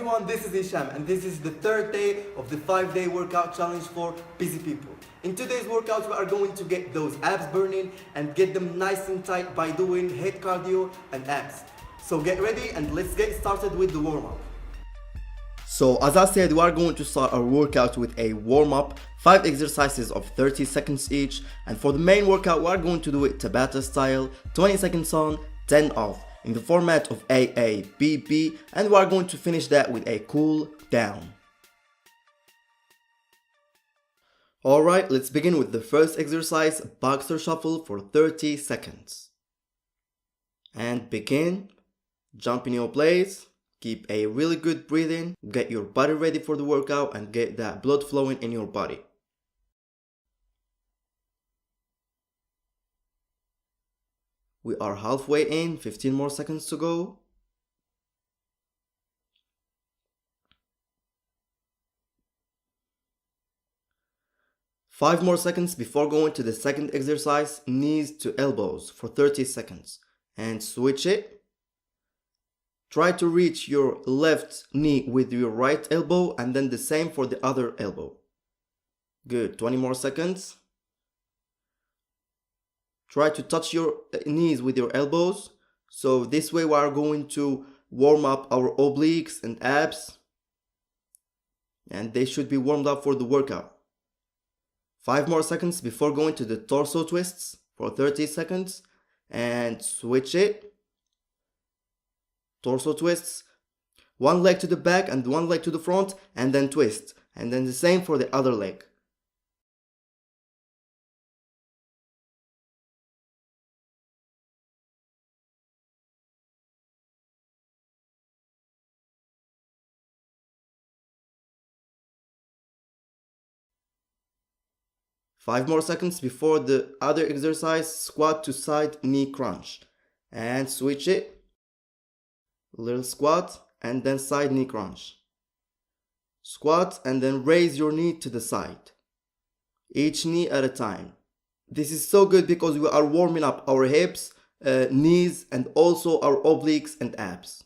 everyone, this is Isham and this is the third day of the 5-day workout challenge for busy people. In today's workout we are going to get those abs burning and get them nice and tight by doing head cardio and abs. So get ready and let's get started with the warm-up. So as I said, we are going to start our workout with a warm-up, 5 exercises of 30 seconds each, and for the main workout we are going to do it Tabata style, 20 seconds on, 10 off, in the format of AABB, and we are going to finish that with a cool down. Alright, let's begin with the first exercise, boxer shuffle for 30 seconds. And begin, jump in your place, keep a really good breathing, get your body ready for the workout and get that blood flowing in your body. We are halfway in, 15 more seconds to go. Five more seconds before going to the second exercise, knees to elbows for 30 seconds. And switch it. Try to reach your left knee with your right elbow and then the same for the other elbow. Good, 20 more seconds. Try to touch your knees with your elbows. So this way we are going to warm up our obliques and abs. And they should be warmed up for the workout. 5 more seconds before going to the torso twists for 30 seconds. And switch it. Torso twists. One leg to the back and one leg to the front and then twist. And then the same for the other leg. Five more seconds before the other exercise, squat to side knee crunch. And switch it. Little squat and then side knee crunch. Squat and then raise your knee to the side. Each knee at a time. This is so good because we are warming up our hips, knees and also our obliques and abs.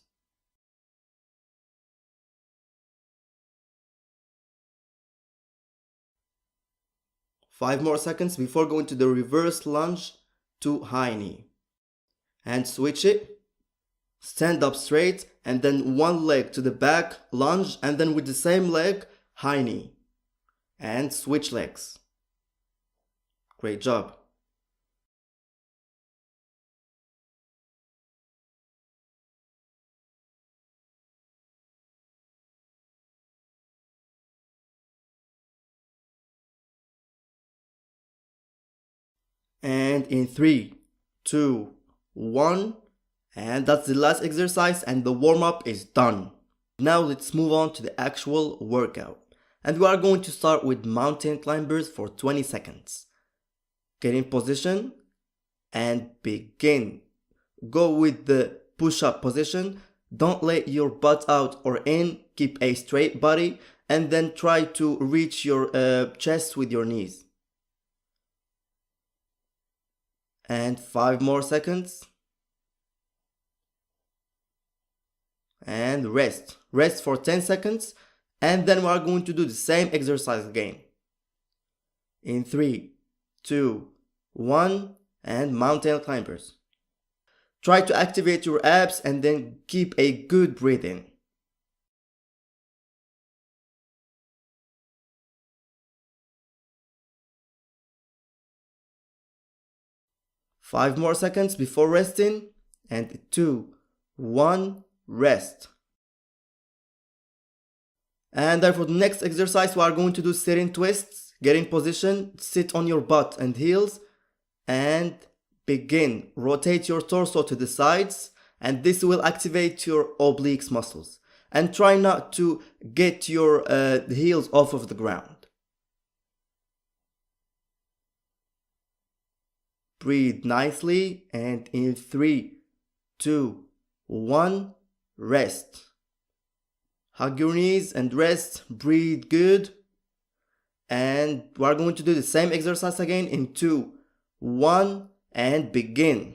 Five more seconds before going to the reverse lunge to high knee. And switch it. Stand up straight and then one leg to the back, lunge, and then with the same leg, high knee. And switch legs. Great job. And in 3, 2, 1, and that's the last exercise and the warm-up is done. Now let's move on to the actual workout. And we are going to start with mountain climbers for 20 seconds. Get in position and begin. Go with the push-up position. Don't let your butt out or in. Keep a straight body and then try to reach your chest with your knees. And 5 more seconds. And rest. Rest for 10 seconds. And then we are going to do the same exercise again. In 3, 2, 1. And mountain climbers. Try to activate your abs and then keep a good breathing. Five more seconds before resting. And 2, 1, rest. And then for the next exercise, we are going to do sitting twists. Get in position, sit on your butt and heels, and begin. Rotate your torso to the sides, and this will activate your obliques muscles. And try not to get your heels off of the ground. Breathe nicely, and in 3, 2, 1, rest. Hug your knees and rest. Breathe good. And we are going to do the same exercise again in 2, 1, and begin.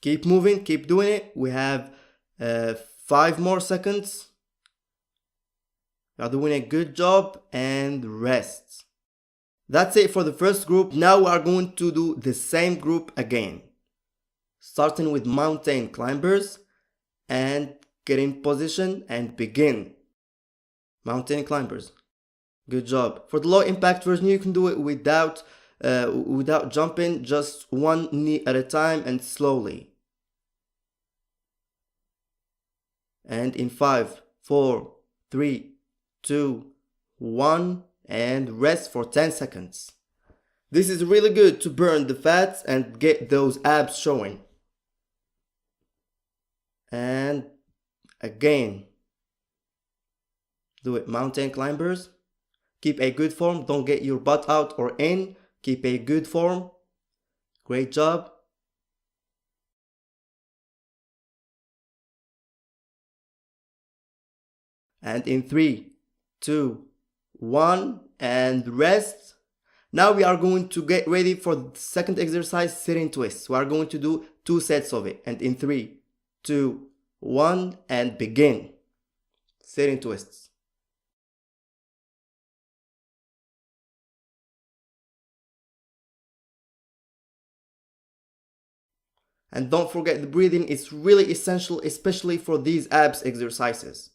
Keep moving, keep doing it. We have 5 more seconds. You are doing a good job, and rest. That's it for the first group. Now we are going to do the same group again. Starting with mountain climbers, and get in position and begin. Mountain climbers. Good job. For the low impact version, you can do it without jumping, just one knee at a time and slowly. And in 5, 4, 3, 2, 1, and rest for 10 seconds. This is really good to burn the fats and get those abs showing. And again, do it, mountain climbers. Keep a good form, don't get your butt out or in. Keep a good form. Great job. And in 3, 2, 1, and rest. Now we are going to get ready for the second exercise, sitting twists. We are going to do 2 sets of it. And in 3, 2, 1, and begin. Sitting twists. And don't forget, the breathing is really essential, especially for these abs exercises.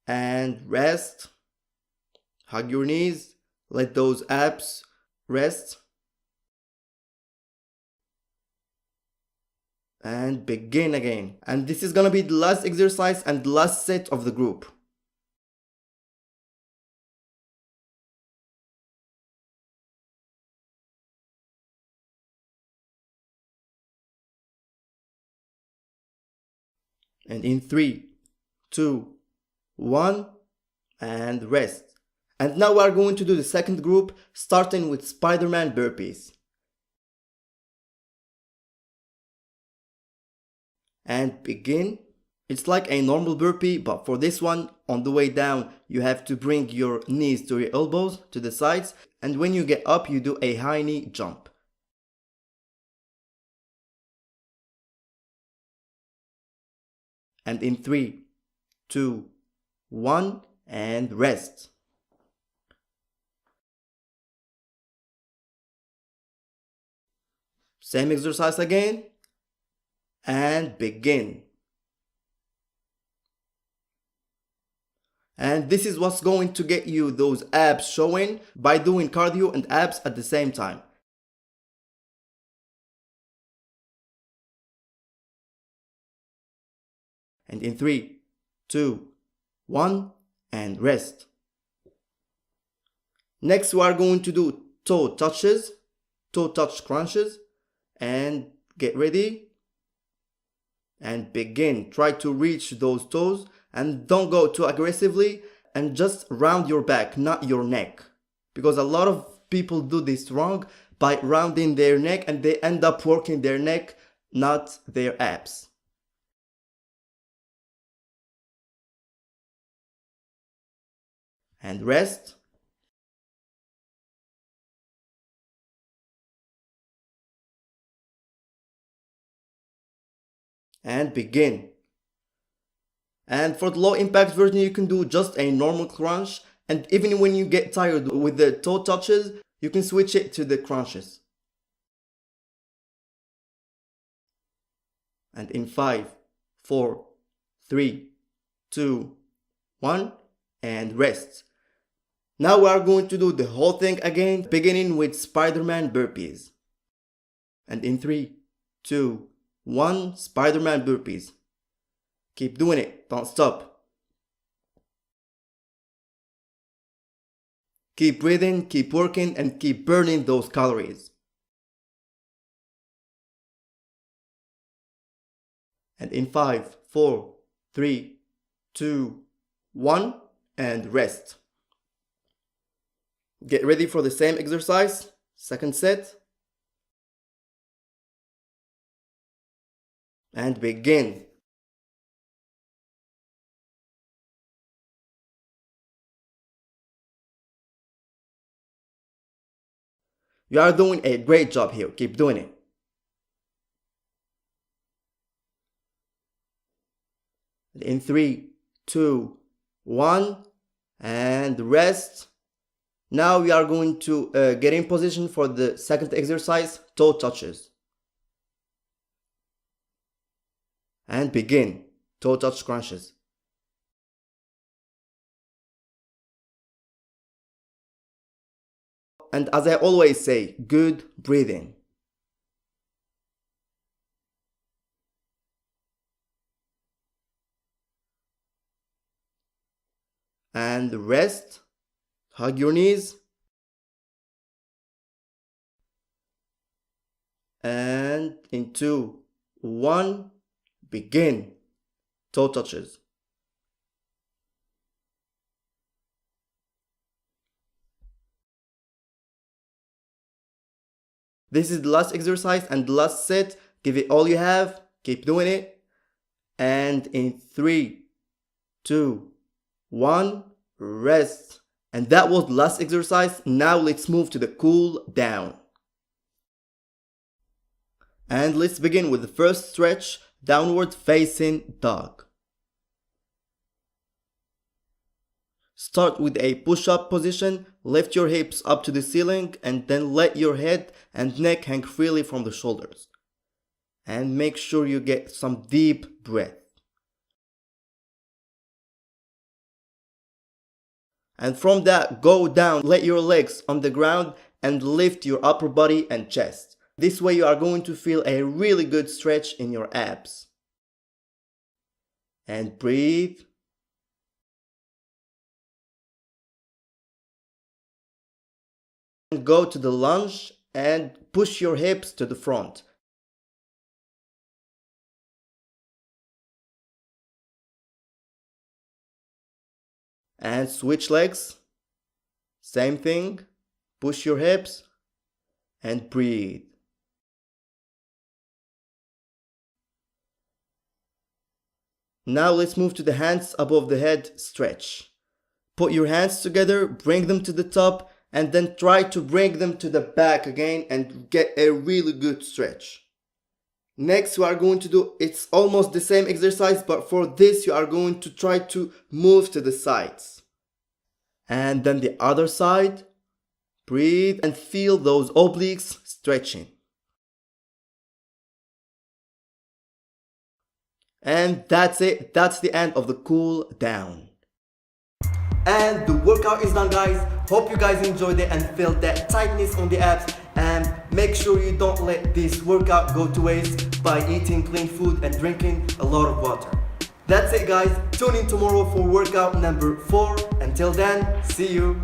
And rest. Hug your knees. Let those abs rest. And begin again. And this is gonna be the last exercise and the last set of the group. And in 3, 2, 1, and rest. And now we are going to do the second group, starting with Spider-Man burpees. And begin. It's like a normal burpee, but for this one, on the way down, you have to bring your knees to your elbows, to the sides, and when you get up, you do a high knee jump. And in 3, 2, 1, and rest. Same exercise again, and begin. And this is what's going to get you those abs showing by doing cardio and abs at the same time. And in 3, 2, 1, and rest. Next, we are going to do toe touches, toe touch crunches, and get ready and begin. Try to reach those toes and don't go too aggressively, and just round your back, not your neck, because a lot of people do this wrong by rounding their neck and they end up working their neck, not their abs. And rest. And begin. And for the low impact version, you can do just a normal crunch, and even when you get tired with the toe touches, you can switch it to the crunches. And in 5, 4, 3, 2, 1, and rest. Now we are going to do the whole thing again, beginning with Spider-Man burpees. And in 3, 2, 1, Spider-Man burpees. Keep doing it, don't stop. Keep breathing, keep working, and keep burning those calories. And in 5, 4, 3, 2, 1, and rest. Get ready for the same exercise, second set. And begin. You are doing a great job here. Keep doing it. In 3, 2, 1, and rest. Now we are going to get in position for the second exercise, toe touches. And begin toe touch crunches. And as I always say, good breathing. And rest. Hug your knees. And in 2, 1, begin toe touches. This is the last exercise and the last set. Give it all you have. Keep doing it. And in 3, 2, 1, rest. And that was the last exercise. Now let's move to the cool down. And let's begin with the first stretch, downward facing dog. Start with a push-up position, lift your hips up to the ceiling and then let your head and neck hang freely from the shoulders. And make sure you get some deep breath. And from that, go down, let your legs on the ground and lift your upper body and chest. This way you are going to feel a really good stretch in your abs. And breathe. And go to the lunge and push your hips to the front. And switch legs. Same thing. Push your hips and breathe. Now let's move to the hands above the head stretch. Put your hands together, bring them to the top, and then try to bring them to the back again and get a really good stretch. Next we are going to do, it's almost the same exercise, but for this you are going to try to move to the sides. And then the other side. Breathe and feel those obliques stretching. And that's it. That's the end of the cool down. And the workout is done, guys. Hope you guys enjoyed it and felt that tightness on the abs. And make sure you don't let this workout go to waste by eating clean food and drinking a lot of water. That's it, guys. Tune in tomorrow for workout number 4. Until then, see you.